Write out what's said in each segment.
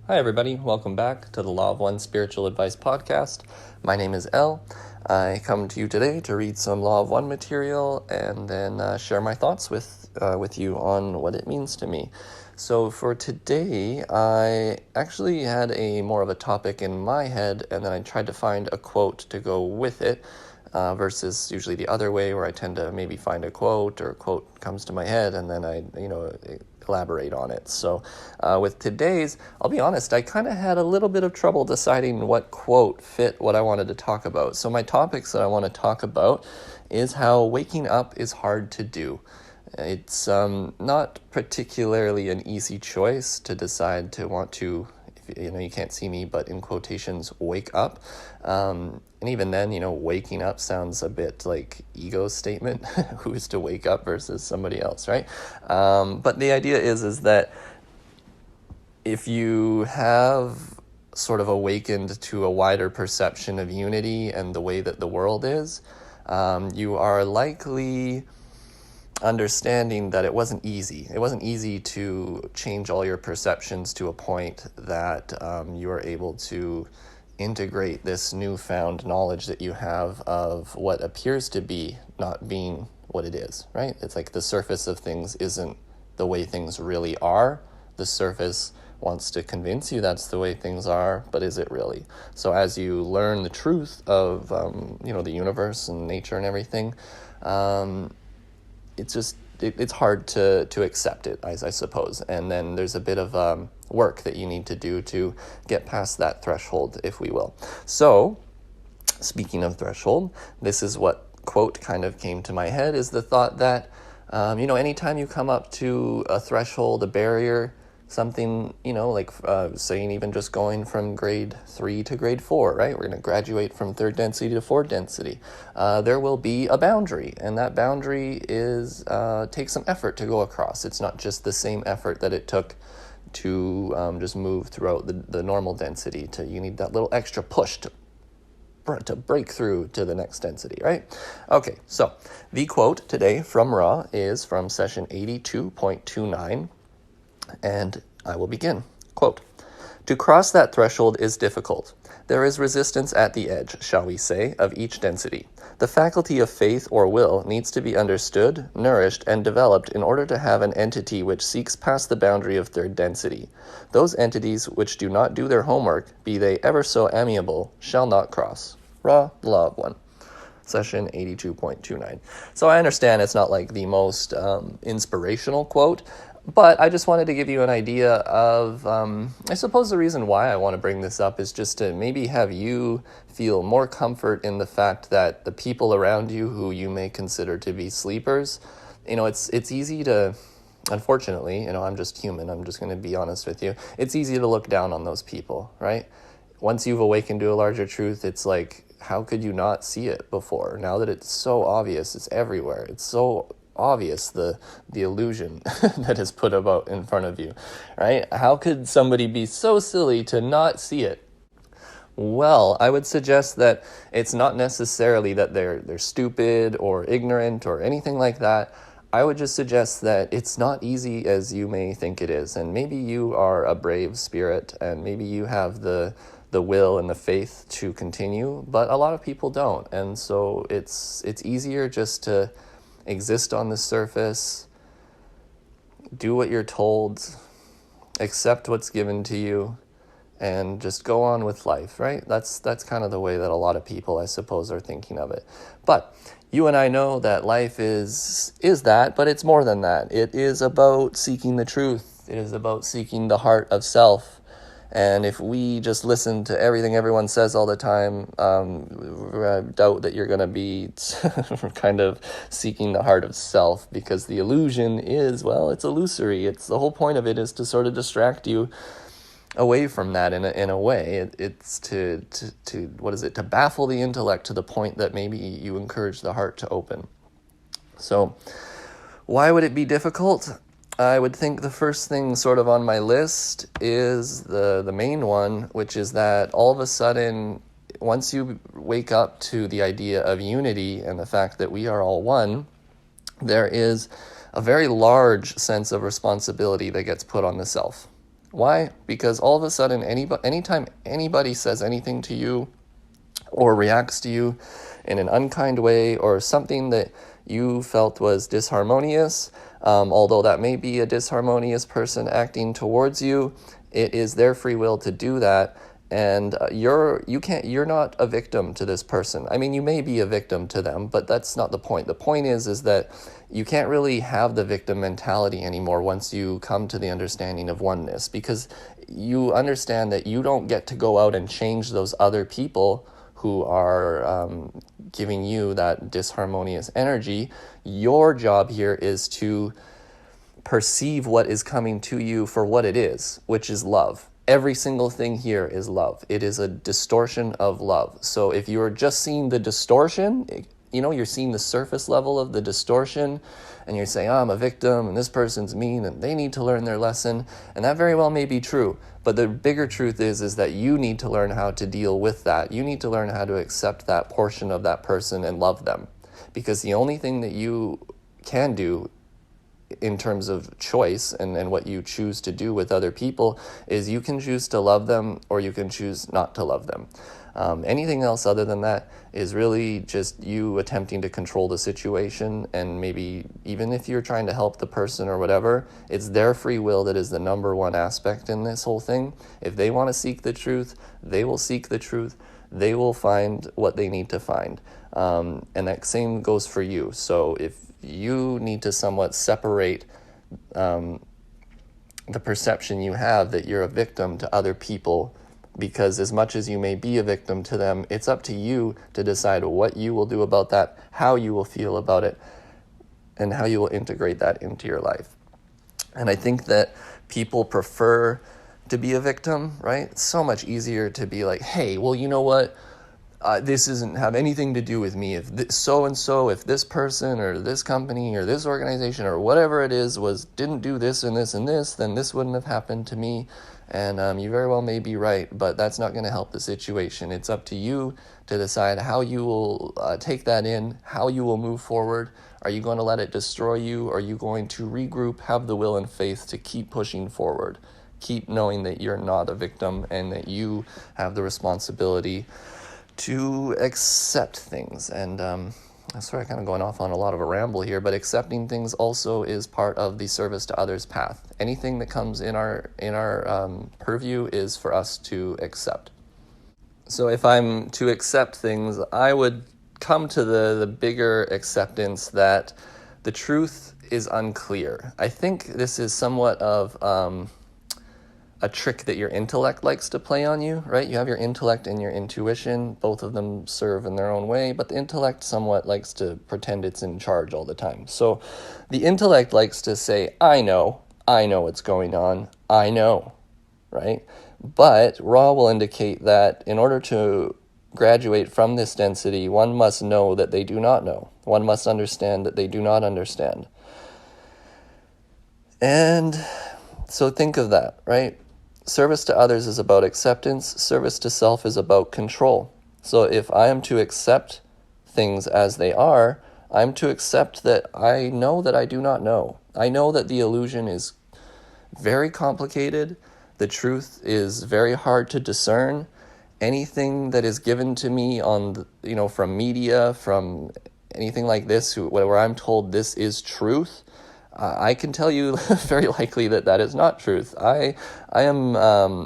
Hi, everybody. Welcome back to the Law of One Spiritual Advice podcast. My name is Elle. I come to you today to read some Law of One material and then share my thoughts with you on what it means to me. So for today, I actually had more of a topic in my head, and then I tried to find a quote to go with it. Versus usually the other way, where I tend to maybe find a quote, or a quote comes to my head and then I elaborate on it. So with today's, I'll be honest, I kind of had a little bit of trouble deciding what quote fit what I wanted to talk about. So my topics that I want to talk about is how waking up is hard to do. It's not particularly an easy choice to decide to want to, you can't see me, but in quotations, wake up. And even then, waking up sounds a bit like ego statement. Who's to wake up versus somebody else, right? But the idea is that if you have sort of awakened to a wider perception of unity and the way that the world is, you are likely understanding that it wasn't easy. It wasn't easy to change all your perceptions to a point that you are able to integrate this newfound knowledge that you have of what appears to be not being what it is, right? It's like the surface of things isn't the way things really are. The surface wants to convince you that's the way things are, but is it really? So as you learn the truth of, the universe and nature and everything, it's hard to accept it, I suppose. And then there's a bit of work that you need to do to get past that threshold, if we will. So, speaking of threshold, this is what quote kind of came to my head, is the thought that, anytime you come up to a threshold, a barrier, something, like saying even just going from grade 3 to grade 4, right? We're going to graduate from 3rd density to 4th density. There will be a boundary, and that boundary takes some effort to go across. It's not just the same effort that it took to just move throughout the normal density. You need that little extra push to break through to the next density, right? Okay, so the quote today from Ra is from session 82.29. And I will begin. Quote, "To cross that threshold is difficult. There is resistance at the edge, shall we say, of each density. The faculty of faith or will needs to be understood, nourished, and developed in order to have an entity which seeks past the boundary of 3rd density. Those entities which do not do their homework, be they ever so amiable, shall not cross." Ra, the Law of One. Session 82.29. So I understand it's not like the most inspirational quote, but I just wanted to give you an idea of, I suppose the reason why I want to bring this up is just to maybe have you feel more comfort in the fact that the people around you who you may consider to be sleepers, it's easy to, unfortunately, I'm just human, I'm just going to be honest with you, it's easy to look down on those people, right? Once you've awakened to a larger truth, it's like, how could you not see it before? Now that it's so obvious, it's everywhere, it's so obvious, the illusion that is put about in front of you, right? How could somebody be so silly to not see it? Well, I would suggest that it's not necessarily that they're stupid or ignorant or anything like that. I would just suggest that it's not easy as you may think it is, and maybe you are a brave spirit, and maybe you have the will and the faith to continue, but a lot of people don't, and so it's easier just to exist on the surface, do what you're told, accept what's given to you, and just go on with life, right? That's kind of the way that a lot of people, I suppose, are thinking of it. But you and I know that life is that, but it's more than that. It is about seeking the truth. It is about seeking the heart of self. And if we just listen to everything everyone says all the time, I doubt that you're going to be kind of seeking the heart of self, because the illusion is, it's illusory. It's the whole point of it is to sort of distract you away from that in a way. It's to baffle the intellect to the point that maybe you encourage the heart to open. So why would it be difficult? I would think the first thing sort of on my list is the main one, which is that all of a sudden, once you wake up to the idea of unity and the fact that we are all one, there is a very large sense of responsibility that gets put on the self. Why? Because all of a sudden, anytime anybody says anything to you or reacts to you in an unkind way or something that you felt was disharmonious, although that may be a disharmonious person acting towards you, it is their free will to do that. And you're not a victim to this person. I mean, you may be a victim to them, but that's not the point. The point is that you can't really have the victim mentality anymore once you come to the understanding of oneness, because you understand that you don't get to go out and change those other people who are giving you that disharmonious energy. Your job here is to perceive what is coming to you for what it is, which is love. Every single thing here is love. It is a distortion of love. So if you're just seeing the distortion, you're seeing the surface level of the distortion, and you're saying, I'm a victim, and this person's mean, and they need to learn their lesson, and that very well may be true. But the bigger truth is that you need to learn how to deal with that. You need to learn how to accept that portion of that person and love them. Because the only thing that you can do in terms of choice and what you choose to do with other people is you can choose to love them or you can choose not to love them. Anything else other than that is really just you attempting to control the situation, and maybe even if you're trying to help the person or whatever, it's their free will that is the number one aspect in this whole thing. If they want to seek the truth, they will seek the truth. They will find what they need to find. And that same goes for you. So if you need to somewhat separate the perception you have that you're a victim to other people, because as much as you may be a victim to them, it's up to you to decide what you will do about that, how you will feel about it, and how you will integrate that into your life. And I think that people prefer to be a victim, right? It's so much easier to be like, hey, well, you know what? This doesn't have anything to do with me. If so-and-so, if this person or this company or this organization or whatever it is didn't do this and this and this, then this wouldn't have happened to me. And you very well may be right, but that's not going to help the situation. It's up to you to decide how you will take that in, how you will move forward. Are you going to let it destroy you? Are you going to regroup, have the will and faith to keep pushing forward? Keep knowing that you're not a victim and that you have the responsibility to accept things. And sorry, I'm kind of going off on a lot of a ramble here, but accepting things also is part of the service to others path. Anything that comes in our purview is for us to accept. So if I'm to accept things, I would come to the bigger acceptance that the truth is unclear. I think this is somewhat of a trick that your intellect likes to play on you, right? You have your intellect and your intuition. Both of them serve in their own way, but the intellect somewhat likes to pretend it's in charge all the time. So the intellect likes to say, I know what's going on, I know, right? But Ra will indicate that in order to graduate from this density, one must know that they do not know. One must understand that they do not understand. And so think of that, right? Service to others is about acceptance. Service to self is about control. So if I am to accept things as they are, I'm to accept that I know that I do not know. I know that the illusion is very complicated. The truth is very hard to discern. Anything that is given to me from media, from anything like this, where I'm told this is truth, I can tell you very likely that is not truth. I am,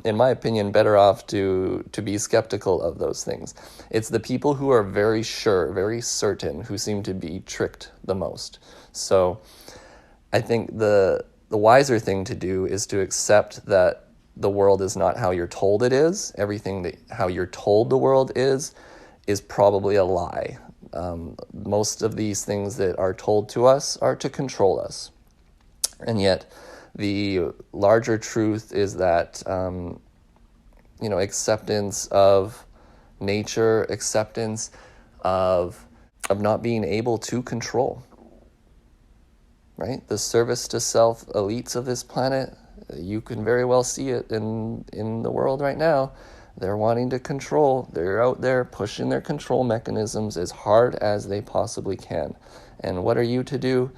in my opinion, better off to be skeptical of those things. It's the people who are very sure, very certain, who seem to be tricked the most. So I think the wiser thing to do is to accept that the world is not how you're told it is. Everything how you're told the world is probably a lie. Most of these things that are told to us are to control us. And yet, the larger truth is that, acceptance of nature, acceptance of not being able to control, right? The service to self elites of this planet, you can very well see it in the world right now. They're wanting to control. They're out there pushing their control mechanisms as hard as they possibly can. And what are you to do?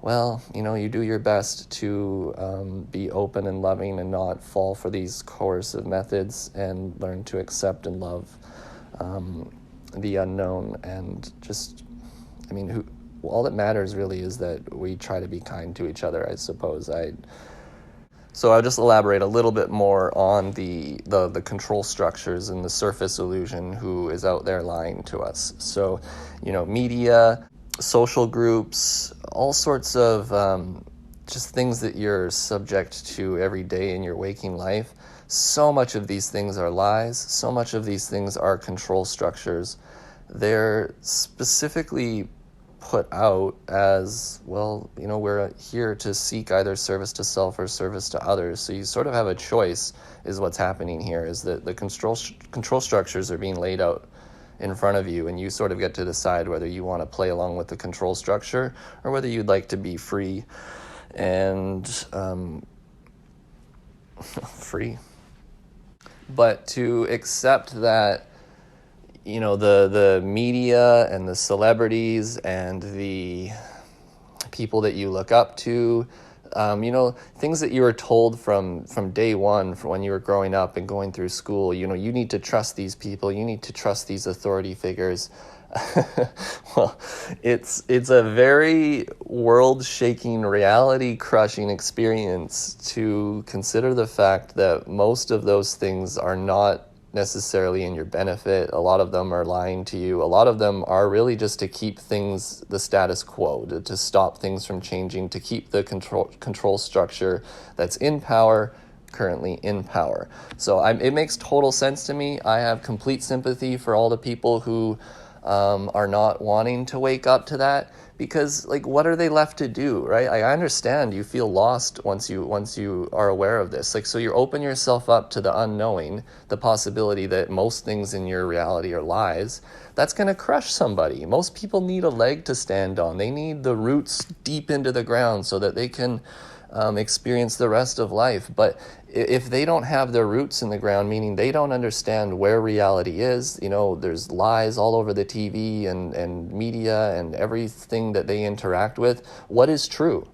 well, you do your best to be open and loving and not fall for these coercive methods, and learn to accept and love the unknown. And just, all that matters really is that we try to be kind to each other, I suppose. So I'll just elaborate a little bit more on the control structures and the surface illusion who is out there lying to us. So, media, social groups, all sorts of just things that you're subject to every day in your waking life. So much of these things are lies. So much of these things are control structures. They're specifically put out as, well, we're here to seek either service to self or service to others. So you sort of have a choice, is what's happening here, is that the control structures are being laid out in front of you, and you sort of get to decide whether you want to play along with the control structure or whether you'd like to be free and free. But to accept that the media and the celebrities and the people that you look up to, things that you were told from day one, from when you were growing up and going through school, you need to trust these people, you need to trust these authority figures. Well, it's a very world-shaking, reality-crushing experience to consider the fact that most of those things are not necessarily in your benefit. A lot of them are lying to you. A lot of them are really just to keep things the status quo, to stop things from changing, to keep the control structure that's in power currently in power. So it makes total sense to me. I have complete sympathy for all the people who are not wanting to wake up to that, because what are they left to do, right? I understand you feel lost once you are aware of this. So you open yourself up to the unknowing, the possibility that most things in your reality are lies. That's going to crush somebody. Most people need a leg to stand on. They need the roots deep into the ground so that they can experience the rest of life. But if they don't have their roots in the ground, meaning they don't understand where reality is, there's lies all over the TV and media and everything that they interact with. What is true?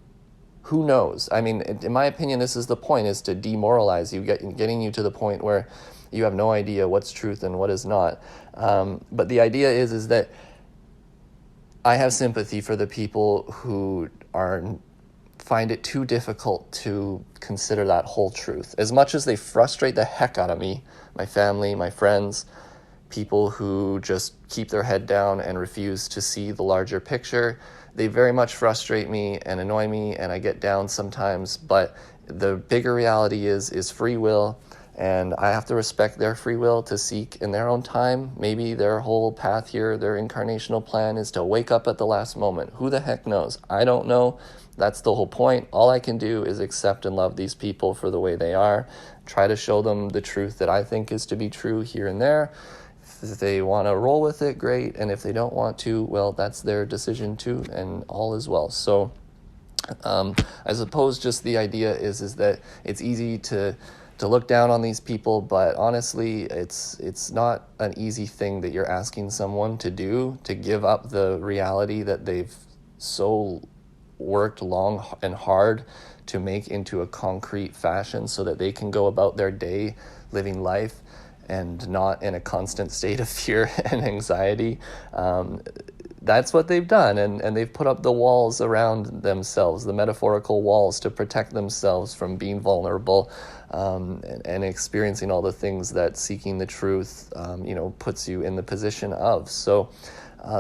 Who knows? In my opinion, this is the point, is to demoralize you, getting you to the point where you have no idea what's truth and what is not. But the idea is that I have sympathy for the people who find it too difficult to consider that whole truth. As much as they frustrate the heck out of me, my family, my friends, people who just keep their head down and refuse to see the larger picture, they very much frustrate me and annoy me, and I get down sometimes. But the bigger reality is free will, and I have to respect their free will to seek in their own time. Maybe their whole path here, their incarnational plan, is to wake up at the last moment. Who the heck knows? I don't know. That's the whole point. All I can do is accept and love these people for the way they are, try to show them the truth that I think is to be true here and there. If they want to roll with it, great. And if they don't want to, well, that's their decision too, and all is well. So I suppose just the idea is that it's easy to look down on these people, but honestly, it's not an easy thing that you're asking someone to do, to give up the reality that they've so worked long and hard to make into a concrete fashion so that they can go about their day living life and not in a constant state of fear and anxiety. That's what they've done, and they've put up the walls around themselves, the metaphorical walls, to protect themselves from being vulnerable and experiencing all the things that seeking the truth puts you in the position of. So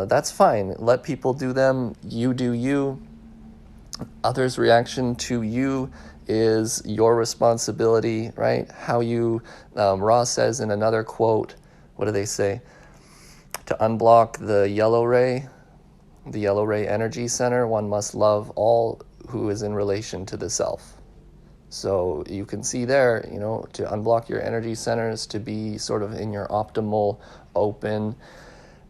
that's fine. Let people do them. You do you. Others' reaction to you is your responsibility, right? How you, Ross says in another quote, what do they say? To unblock the yellow ray energy center, one must love all who is in relation to the self. So you can see there, to unblock your energy centers, to be sort of in your optimal, open,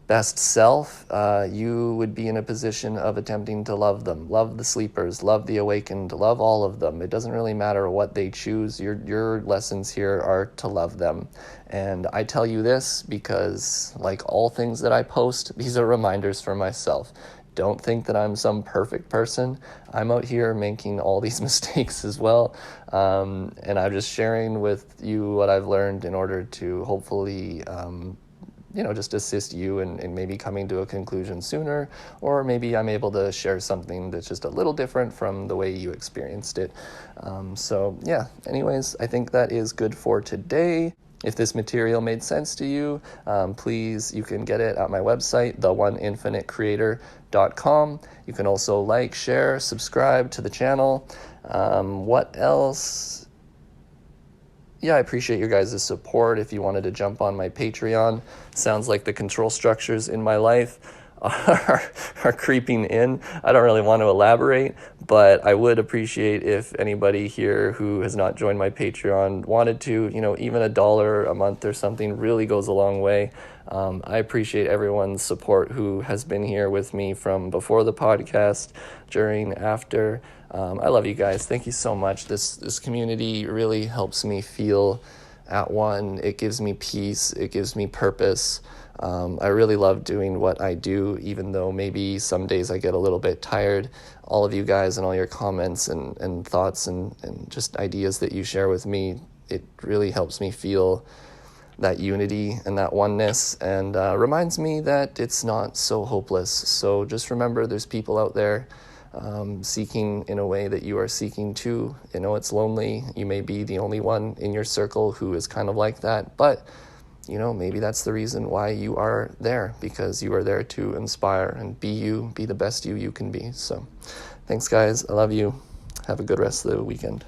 best self, you would be in a position of attempting to love them, love the sleepers, love the awakened, love all of them. It doesn't really matter what they choose. Your lessons here are to love them. And I tell you this because, like all things that I post, these are reminders for myself. don't think that I'm some perfect person. I'm out here making all these mistakes as well. And I'm just sharing with you what I've learned in order to hopefully, just assist you in maybe coming to a conclusion sooner, or maybe I'm able to share something that's just a little different from the way you experienced it. Anyways, I think that is good for today. If this material made sense to you, please, you can get it at my website, theoneinfinitecreator.com. You can also like, share, subscribe to the channel. What else? Yeah, I appreciate your guys' support. If you wanted to jump on my Patreon, sounds like the control structures in my life are creeping in. I don't really want to elaborate, but I would appreciate if anybody here who has not joined my Patreon wanted to, even $1 a month or something really goes a long way. I appreciate everyone's support who has been here with me from before the podcast, during, after. I love you guys. Thank you so much. This community really helps me feel at one. It gives me peace. It gives me purpose. I really love doing what I do, even though maybe some days I get a little bit tired. All of you guys and all your comments and thoughts and just ideas that you share with me, it really helps me feel that unity and that oneness, and reminds me that it's not so hopeless. So just remember, there's people out there seeking in a way that you are seeking too. It's lonely. You may be the only one in your circle who is kind of like that, but maybe that's the reason why you are there, because you are there to inspire and be the best you can be. So thanks, guys. I love you. Have a good rest of the weekend.